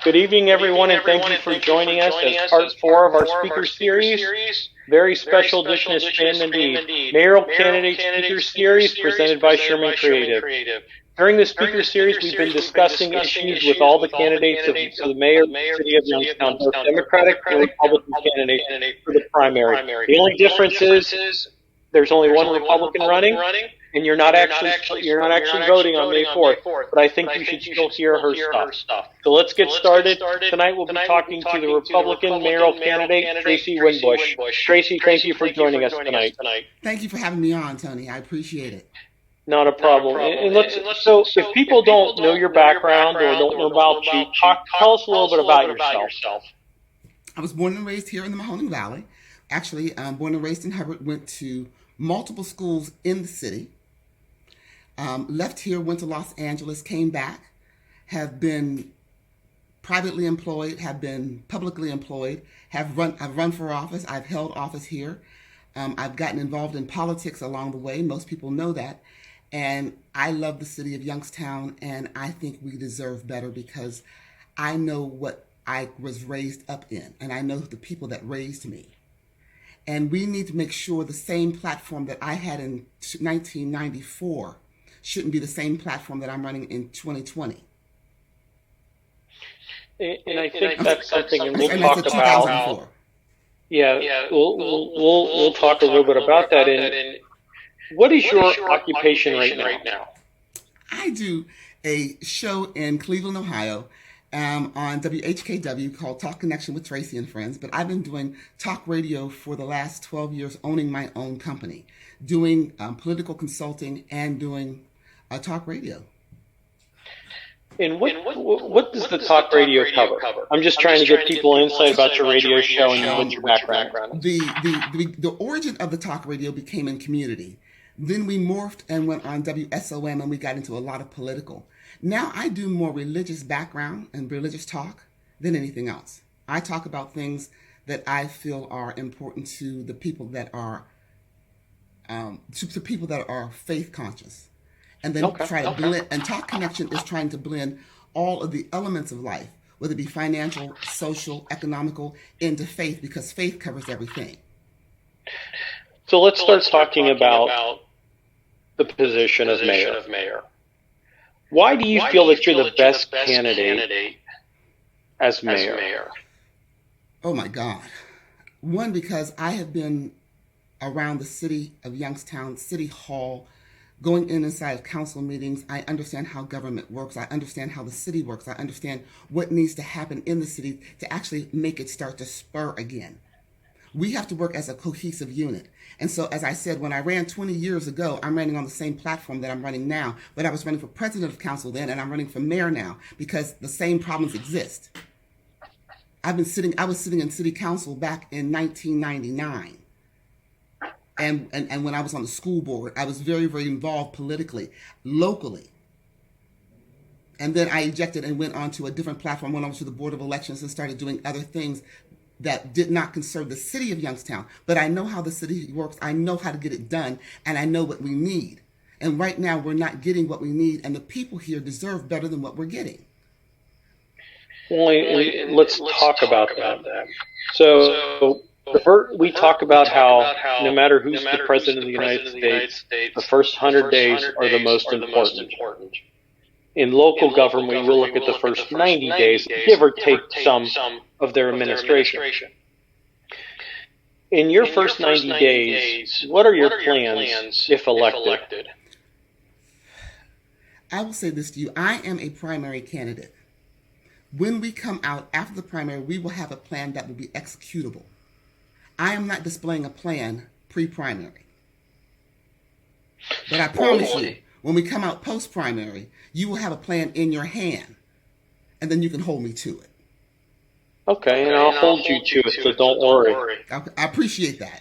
Good evening, everyone, and thank you for joining us as part 4 of our speaker series. Very special edition is Spanned Indeed. Mayoral Candidate Speaker Series presented by Sherman Creative. During the speaker series, we've been discussing issues with all the candidates for the mayor of the city of Youngstown, both Democratic and Republican candidates for the primary. The only difference is there's only one Republican running, and you're not actually voting on May 4th, but I think you should still hear her stuff. So let's get started. Tonight we'll be talking to the Republican mayoral candidate, Tracy Winbush. Tracy, thank you for joining us tonight. Thank you for having me on, Tony. I appreciate it. Not a problem. So if people don't know your background or don't know about you, tell us a little bit about yourself. I was born and raised here in the Mahoning Valley. Actually, born and raised in Hubbard, went to multiple schools in the city. Left here, went to Los Angeles, came back, have been privately employed, have been publicly employed, I've run for office, I've held office here. I've gotten involved in politics along the way. Most people know that. And I love the city of Youngstown, and I think we deserve better because I know what I was raised up in, and I know the people that raised me. And we need to make sure the same platform that I had in 1994 shouldn't be the same platform that I'm running in 2020. And I think that's something, and we'll talk about. Yeah, we'll talk a little bit about that. And what is your occupation right now? I do a show in Cleveland, Ohio, on WHKW called Talk Connection with Tracy and Friends. But I've been doing talk radio for the last 12 years, owning my own company, doing political consulting and doing talk radio. And what does the talk radio cover? I'm just trying to get people insight about your radio show and what's your background. The origin of the talk radio became in community. Then we morphed and went on WSOM, and we got into a lot of political. Now I do more religious background and religious talk than anything else. I talk about things that I feel are important to the people that are faith conscious, and then try to blend. And Talk Connection is trying to blend all of the elements of life, whether it be financial, social, economical, into faith, because faith covers everything. So let's start talking about the position of mayor. Why do you feel that you're the best candidate as mayor? Oh my God. One, because I have been around the city of Youngstown, City Hall, going inside of council meetings. I understand how government works. I understand how the city works. I understand what needs to happen in the city to actually make it start to spur again. We have to work as a cohesive unit. And so, as I said, when I ran 20 years ago, I'm running on the same platform that I'm running now. But I was running for president of council then, and I'm running for mayor now because the same problems exist. I was sitting in city council back in 1999. And when I was on the school board, I was very, very involved politically, locally. And then I ejected and went on to a different platform, went over to the Board of Elections and started doing other things that did not concern the city of Youngstown. But I know how the city works. I know how to get it done, and I know what we need. And right now, we're not getting what we need, and the people here deserve better than what we're getting. Well, let's talk about that. So we talk about how no matter who's the president of the United States, the first 100 days are the most important. In local government, we'll look at the first 90 days, give or take some of their administration. In your first 90 days, what are your plans if elected? I will say this to you. I am a primary candidate. When we come out after the primary, we will have a plan that will be executable. I am not displaying a plan pre-primary. But I promise you, when we come out post-primary, you will have a plan in your hand, and then you can hold me to it. Okay, and I'll hold you to it, so don't worry. I appreciate that.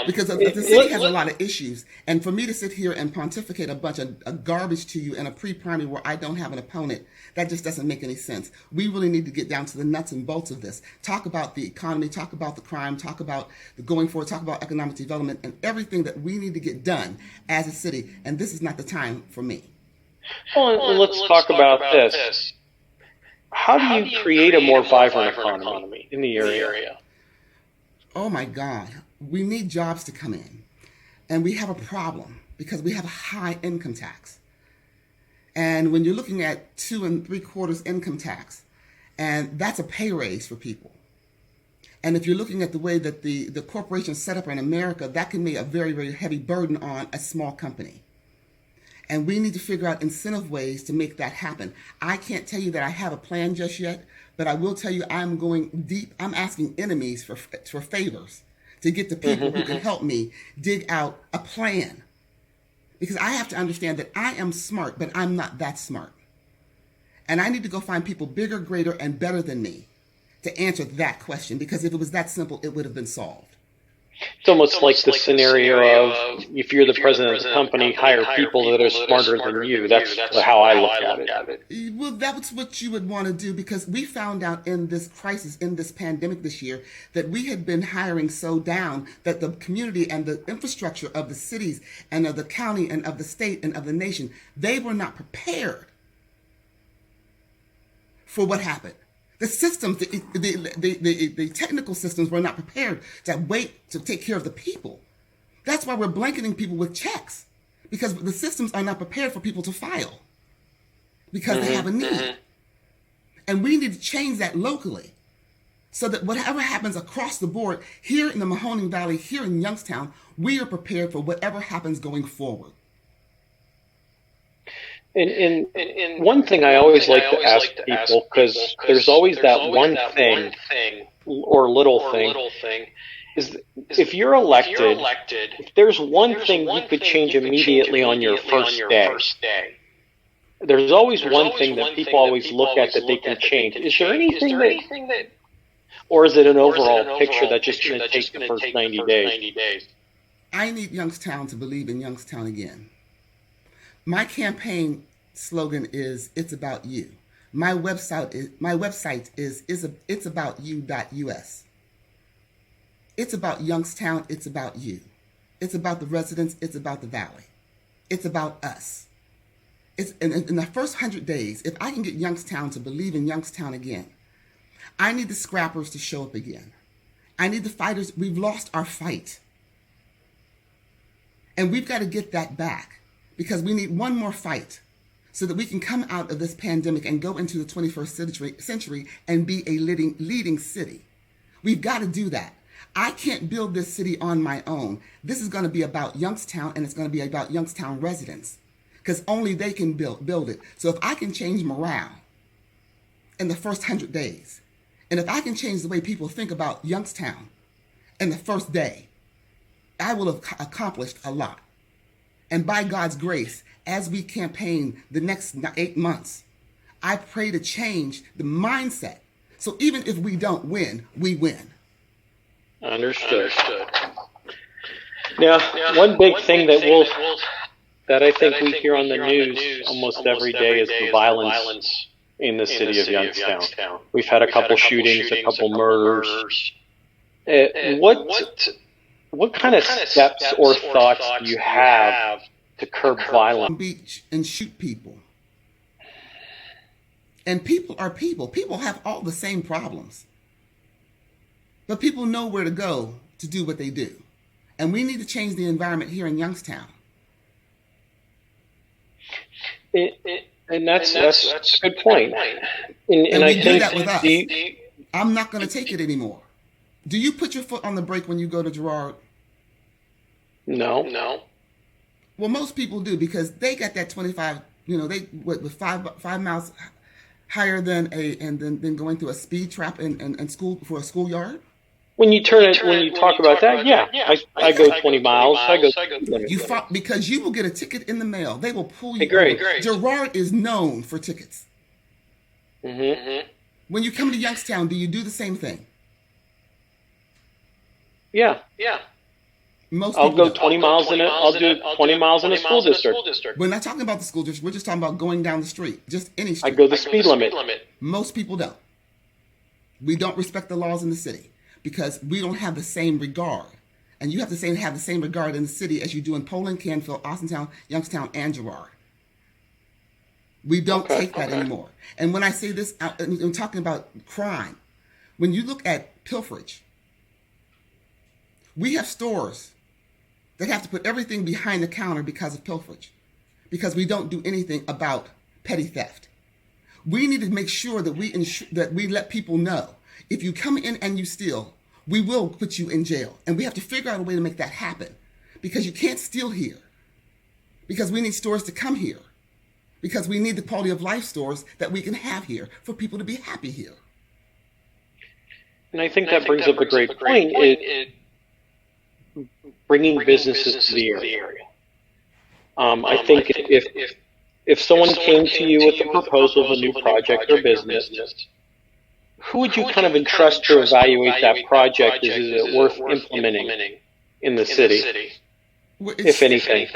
Because the city has a lot of issues, and for me to sit here and pontificate a bunch of garbage to you in a pre-primary where I don't have an opponent, that just doesn't make any sense. We really need to get down to the nuts and bolts of this. Talk about the economy, talk about the crime, talk about the going forward, talk about economic development, and everything that we need to get done as a city, and this is not the time for me. Well, let's talk about this. how do you create a more vibrant economy in the area? Oh my God. We need jobs to come in. And we have a problem because we have a high income tax. And when you're looking at 2 3/4 income tax, and that's a pay raise for people. And if you're looking at the way that the corporation is set up in America, that can be a very, very heavy burden on a small company. And we need to figure out incentive ways to make that happen. I can't tell you that I have a plan just yet, but I will tell you I'm going deep. I'm asking enemies for favors to get the people who can help me dig out a plan. Because I have to understand that I am smart, but I'm not that smart. And I need to go find people bigger, greater, and better than me to answer that question. Because if it was that simple, it would have been solved. It's almost like the scenario of if you're the president of the company, hire people that are smarter than you. That's how I look at it. Well, that's what you would want to do, because we found out in this crisis, in this pandemic this year, that we had been hiring so down that the community and the infrastructure of the cities and of the county and of the state and of the nation, they were not prepared for what happened. The systems, the technical systems were not prepared to wait to take care of the people. That's why we're blanketing people with checks, because the systems are not prepared for people to file because they have a need. And we need to change that locally so that whatever happens across the board here in the Mahoning Valley, here in Youngstown, we are prepared for whatever happens going forward. And one thing I always like to ask people, because there's always that one thing or little thing, is if you're elected, if there's one thing you could change immediately on your first day, there's always one thing that people always look at that they can change. Is there anything that, or is it an overall picture that's just going to take the first 90 days? I need Youngstown to believe in Youngstown again. My campaign slogan is "It's about you." My website is itsaboutyou.us. It's about Youngstown. It's about you. It's about the residents. It's about the valley. It's about us. It's in the first 100 days. If I can get Youngstown to believe in Youngstown again, I need the scrappers to show up again. I need the fighters. We've lost our fight, and we've got to get that back. Because we need one more fight so that we can come out of this pandemic and go into the 21st century and be a leading city. We've got to do that. I can't build this city on my own. This is going to be about Youngstown, and it's going to be about Youngstown residents, because only they can build it. So if I can change morale in the first 100 days, and if I can change the way people think about Youngstown in the first day, I will have accomplished a lot. And by God's grace, as we campaign the next 8 months, I pray to change the mindset. So even if we don't win, we win. Understood. Now, one big thing that I think we hear on the news almost every day is the violence in the city of Youngstown. We've had a couple shootings, a couple murders. What kind of steps or thoughts do you have to curb violence? Beach and shoot people. And people are people. People have all the same problems. But people know where to go to do what they do. And we need to change the environment here in Youngstown. And that's a good point. And I think do that with us. I'm not going to take it anymore. Do you put your foot on the brake when you go to Girard? No. Well, most people do, because they got that 25. They with 5 miles higher than than going through a speed trap in school for a schoolyard. When you talk about that, I go 20 miles. You fought because you will get a ticket in the mail. They will pull you over. Girard is known for tickets. When you come to Youngstown, do you do the same thing? Yeah. I'll go 20 miles in it. I'll do 20 miles in a school district. We're not talking about the school district. We're just talking about going down the street, just any street. I go the speed limit. Most people don't. We don't respect the laws in the city because we don't have the same regard. And you have to have the same regard in the city as you do in Poland, Canfield, Austintown, Youngstown, and Girard. We don't take that anymore. And when I say this, I'm talking about crime. When you look at pilferage, we have stores that have to put everything behind the counter because of pilferage, because we don't do anything about petty theft. We need to make sure that we let people know, if you come in and you steal, we will put you in jail. And we have to figure out a way to make that happen, because you can't steal here, because we need stores to come here, because we need the quality of life stores that we can have here for people to be happy here. And I think that brings up a great point. Bringing businesses to the area. I think if someone came to you with a proposal of a new project or business, who would you kind of entrust to evaluate that project? Is it worth implementing in the city, Well, if anything?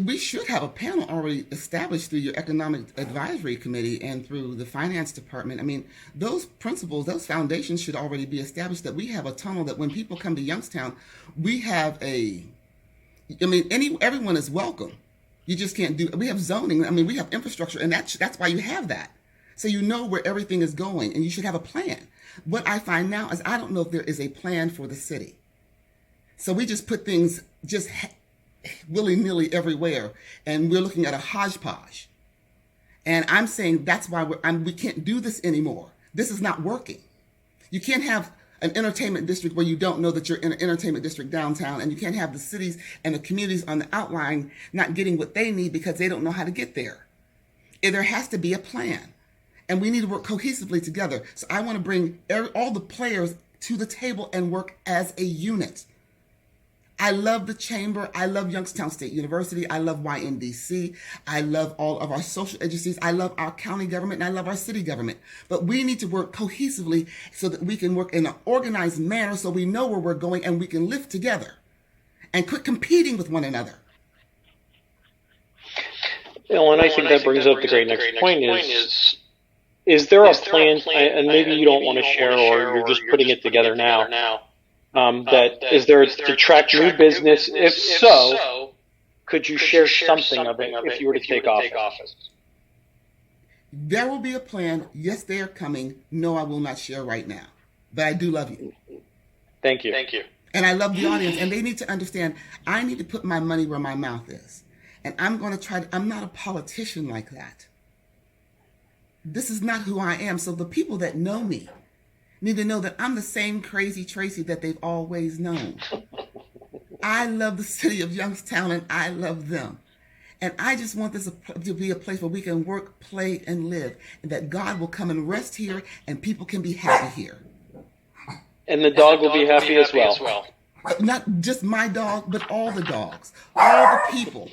we should have a panel already established through your Economic Advisory Committee and through the Finance Department. I mean, those principles, those foundations should already be established, that we have a tunnel that when people come to Youngstown, we have everyone is welcome. You just can't we have zoning. I mean, we have infrastructure, and that's why you have that. So you know where everything is going, and you should have a plan. What I find now is I don't know if there is a plan for the city. So we just put things just willy-nilly everywhere, and we're looking at a hodgepodge. And I'm saying that's why we can't do this anymore. This is not working. You can't have an entertainment district where you don't know that you're in an entertainment district downtown, and you can't have the cities and the communities on the outlying not getting what they need because they don't know how to get there. There has to be a plan, and we need to work cohesively together. So I want to bring all the players to the table and work as a unit. I love the chamber. I love Youngstown State University. I love YNDC. I love all of our social agencies. I love our county government, and I love our city government. But we need to work cohesively so that we can work in an organized manner, so we know where we're going and we can live together and quit competing with one another. And I think that brings up the great next point is there a plan, and maybe you don't want to share, or you're just putting it together now, is there to attract new business? If so, could you share something of it if you were to take office? There will be a plan. Yes, they are coming. No, I will not share right now. But I do love you. Thank you. And I love the audience. And they need to understand I need to put my money where my mouth is. And I'm going to I'm not a politician like that. This is not who I am. So the people that know me need to know that I'm the same crazy Tracy that they've always known. I love the city of Youngstown, and I love them. And I just want this to be a place where we can work, play, and live, and that God will come and rest here, and people can be happy here. And the dog will be happy as well. Not just my dog, but all the dogs, all the people.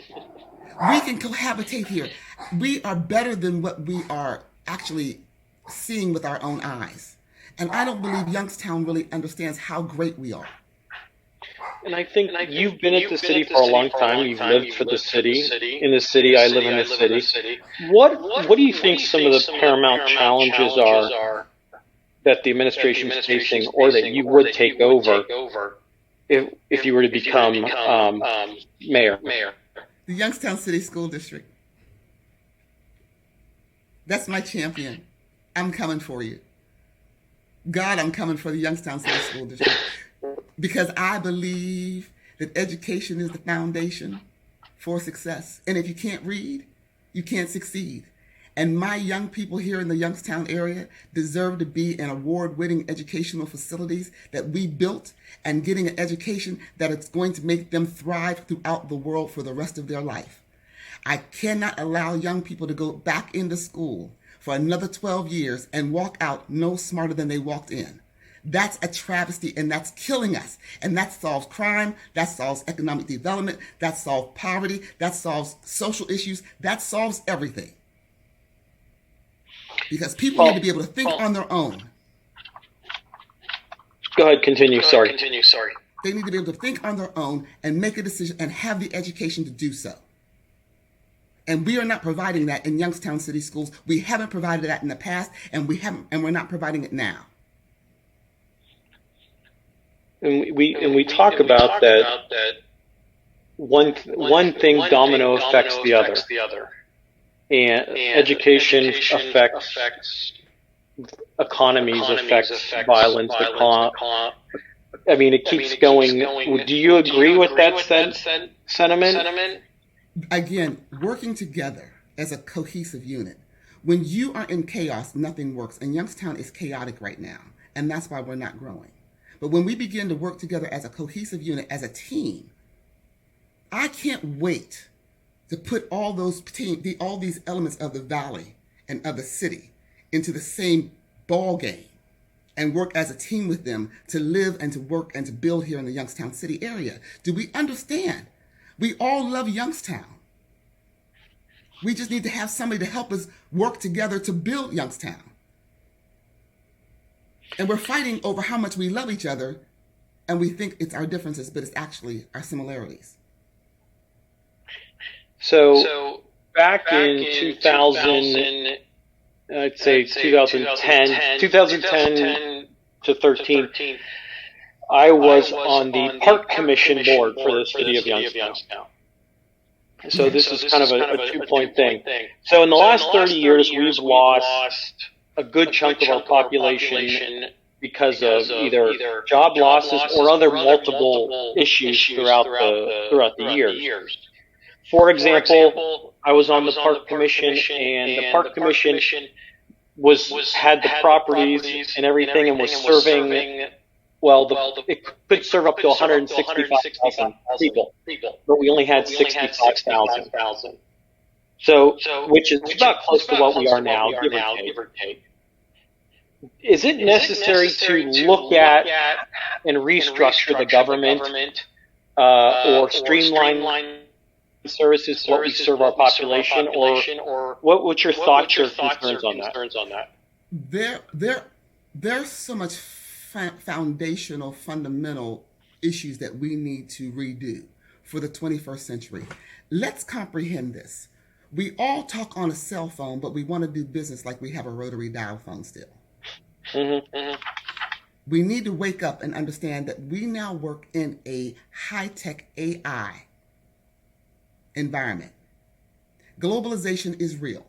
We can cohabitate here. We are better than what we are actually seeing with our own eyes. And I don't believe Youngstown really understands how great we are. And I think you've been at the city for a long time. You've lived for the city. In the city, I live in the city. What do you think some of the paramount challenges are that the administration is facing, or that you would take over if you were to become mayor? The Youngstown City School District. That's my champion. I'm coming for you. God, I'm coming for the Youngstown City School District, because I believe that education is the foundation for success. And if you can't read, you can't succeed. And my young people here in the Youngstown area deserve to be in award-winning educational facilities that we built, and getting an education that is going to make them thrive throughout the world for the rest of their life. I cannot allow young people to go back into school for another 12 years and walk out no smarter than they walked in. That's a travesty, and that's killing us. And that solves crime, that solves economic development, that solves poverty, that solves social issues, that solves everything. Because people need to be able to think on their own. Go ahead, continue. Sorry. They need to be able to think on their own and make a decision and have the education to do so. And we are not providing that in Youngstown City Schools. We haven't provided that in the past, and we're not providing it now. And we talk about that one thing domino affects the other. and education affects economies, affects violence. I mean, it keeps going. Do you agree with that sentiment? Again, working together as a cohesive unit. When you are in chaos, nothing works. And Youngstown is chaotic right now. And that's why we're not growing. But when we begin to work together as a cohesive unit, as a team, I can't wait to put all these elements of the valley and of the city into the same ball game and work as a team with them to live and to work and to build here in the Youngstown City area. Do we understand? We all love Youngstown. We just need to have somebody to help us work together to build Youngstown. And we're fighting over how much we love each other, and we think it's our differences, but it's actually our similarities. So back in 2000, I'd say 2010 to 13, I was on the Park Commission board for the city of Youngstown. So this is kind of a 2-point thing. So in the last 30 years, we've lost a good chunk of our population because of either job losses or other multiple issues throughout the years. For example, I was on the Park Commission, and the Park Commission had the properties and everything, and was serving. It could serve up to 165,000 people, but we only had 65,000. So, which is about close to what we are now, give or take. Is it necessary to look at and restructure the government or streamline services to what we serve our population, or what's your thoughts or concerns on that? There's so much foundational, fundamental issues that we need to redo for the 21st century. Let's comprehend this. We all talk on a cell phone, but we want to do business like we have a rotary dial phone still. Mm-hmm. We need to wake up and understand that we now work in a high-tech AI environment. Globalization is real.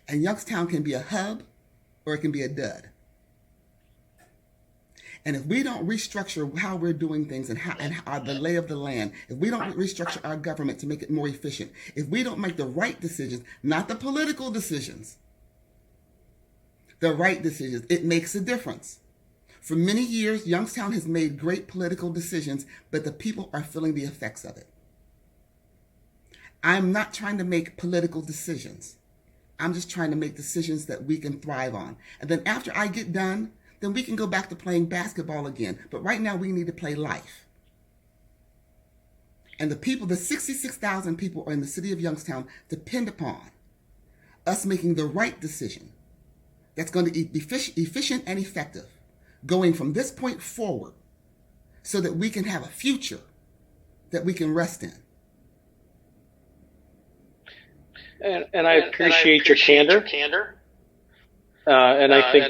And Youngstown can be a hub or it can be a dud. And if we don't restructure how we're doing things and the lay of the land, if we don't restructure our government to make it more efficient, if we don't make the right decisions, not the political decisions, the right decisions, it makes a difference. For many years, Youngstown has made great political decisions, but the people are feeling the effects of it. I'm not trying to make political decisions. I'm just trying to make decisions that we can thrive on. And then after I get done, then we can go back to playing basketball again. But right now we need to play life. And the 66,000 people in the city of Youngstown depend upon us making the right decision that's going to be efficient and effective going from this point forward so that we can have a future that we can rest in. And I appreciate your candor. And I think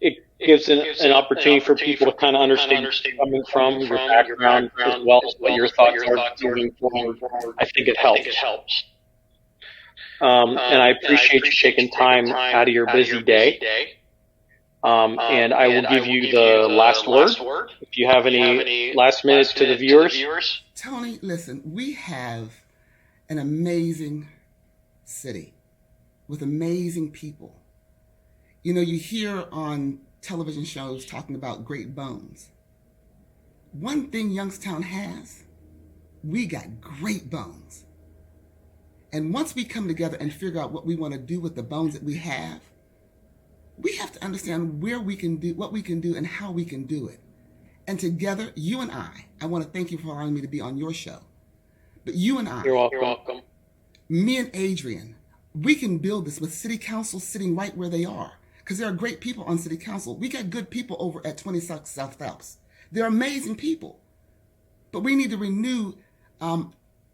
it gives an opportunity for people to kind of understand where you're coming from, your background, as well as what your thoughts are moving forward. I think it helps. And I appreciate you taking time out of your busy day. And I will give you the last word. If you have any last minutes to the viewers. Tony, listen, we have an amazing city with amazing people. You know, you hear on television shows talking about great bones. One thing Youngstown has, we got great bones. And once we come together and figure out what we want to do with the bones that we have to understand where we can do, what we can do, and how we can do it. And together, you and I want to thank you for allowing me to be on your show. But you and I, You're welcome. Me and Adrian, we can build this with city council sitting right where they are. Because there are great people on city council. We got good people over at 26 South Phelps. They're amazing people. But we need to renew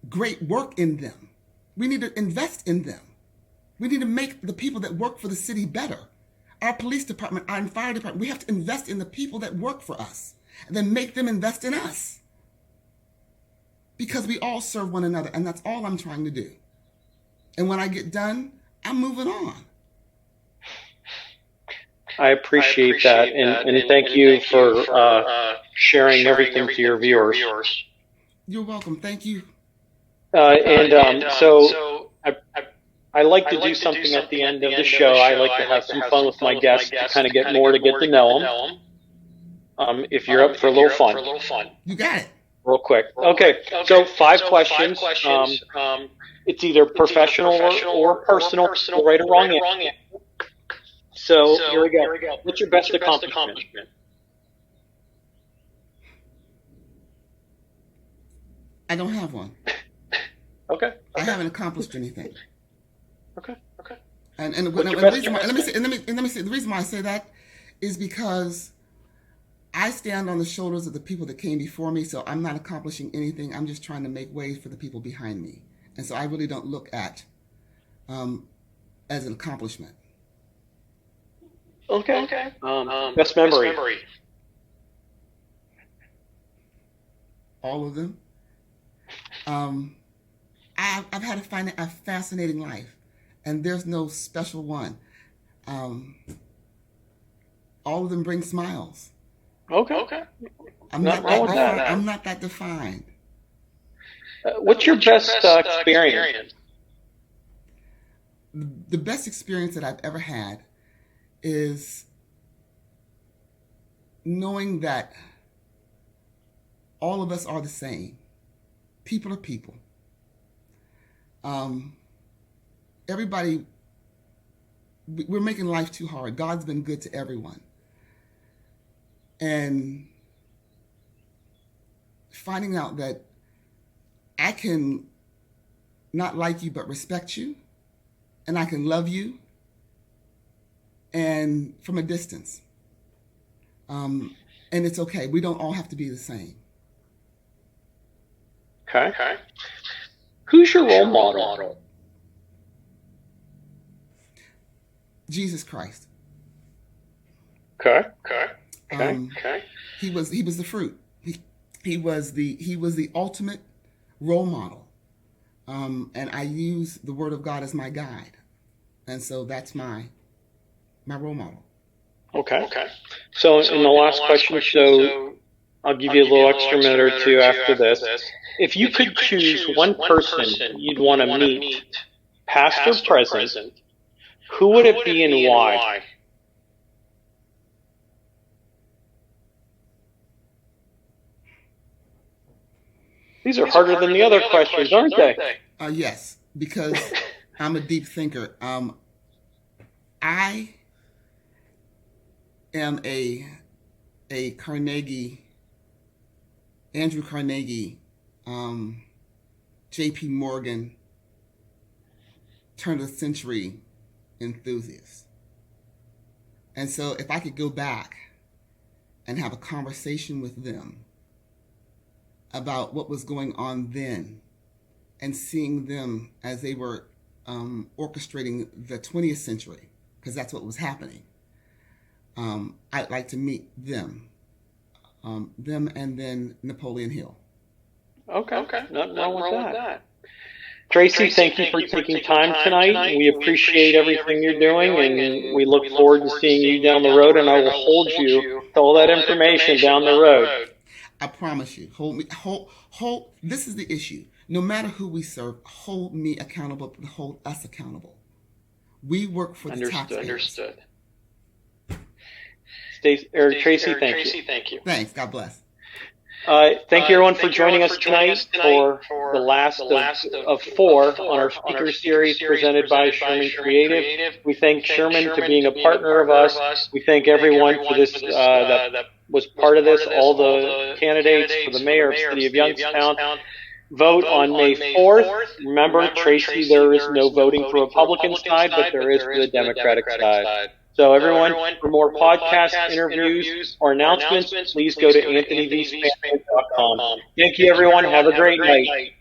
great work in them. We need to invest in them. We need to make the people that work for the city better. Our police department, our fire department, we have to invest in the people that work for us. And then make them invest in us. Because we all serve one another, and that's all I'm trying to do. And when I get done, I'm moving on. I appreciate that, and thank you for sharing everything to your viewers. You're welcome. Thank you. So I like to do something at the end of the show. I like to have some fun with my guests to kind of get to know them. If you're up for a little fun. You got it. Real quick. Okay, so 5 questions. It's either professional or personal, right or wrong answer. So here we go. What's your best accomplishment? I don't have one. Okay. I haven't accomplished anything. Okay. And let me say the reason why I say that is because I stand on the shoulders of the people that came before me, so I'm not accomplishing anything. I'm just trying to make way for the people behind me. And so I really don't look at as an accomplishment. Okay. Best memory. All of them. I've had a fascinating life, and there's no special one. All of them bring smiles. Okay. I'm not that defined. What's your best experience? The best experience that I've ever had is knowing that all of us are the same. People are people. Everybody, we're making life too hard. God's been good to everyone. And finding out that I can not like you but respect you, and I can love you, and from a distance. And it's okay. We don't all have to be the same. Okay. Who's your role model? Jesus Christ. Okay. He was the fruit. He was the ultimate role model. And I use the Word of God as my guide. And so that's my role model. Okay. So in the last question, so I'll give you a little extra minute or two after this. If you could choose one person you'd want to meet, past or present, who would it be and why? These are harder than the other questions, aren't they? Yes, because I'm a deep thinker. I am a Andrew Carnegie, J.P. Morgan, turn of the century enthusiast. And so if I could go back and have a conversation with them about what was going on then and seeing them as they were orchestrating the 20th century, because that's what was happening, I'd like to meet them. Them and then Napoleon Hill. Okay. Nothing wrong with that. Tracy, thank you for taking time tonight. We appreciate everything you're doing, and we look forward to seeing you down the road, and I will hold you to all that information down the road. I promise you. Hold. This is the issue. No matter who we serve, hold me accountable, hold us accountable. We work for the taxpayers. Understood. Tracy, thank you. Thanks. God bless. Thank you, everyone, for joining us tonight for the last of 4 on our speaker series presented by Sherman Creative. We thank Sherman for being a partner of us. We thank everyone for this that was part of this, all the candidates for the mayor of the city of Youngstown. Vote on May 4th. Remember, Tracy, there is no voting for Republican side, but there is for the Democratic side. So everyone, for more podcast interviews or announcements, please go to anthonyvspano.com. Thank you, everyone. Have a great night.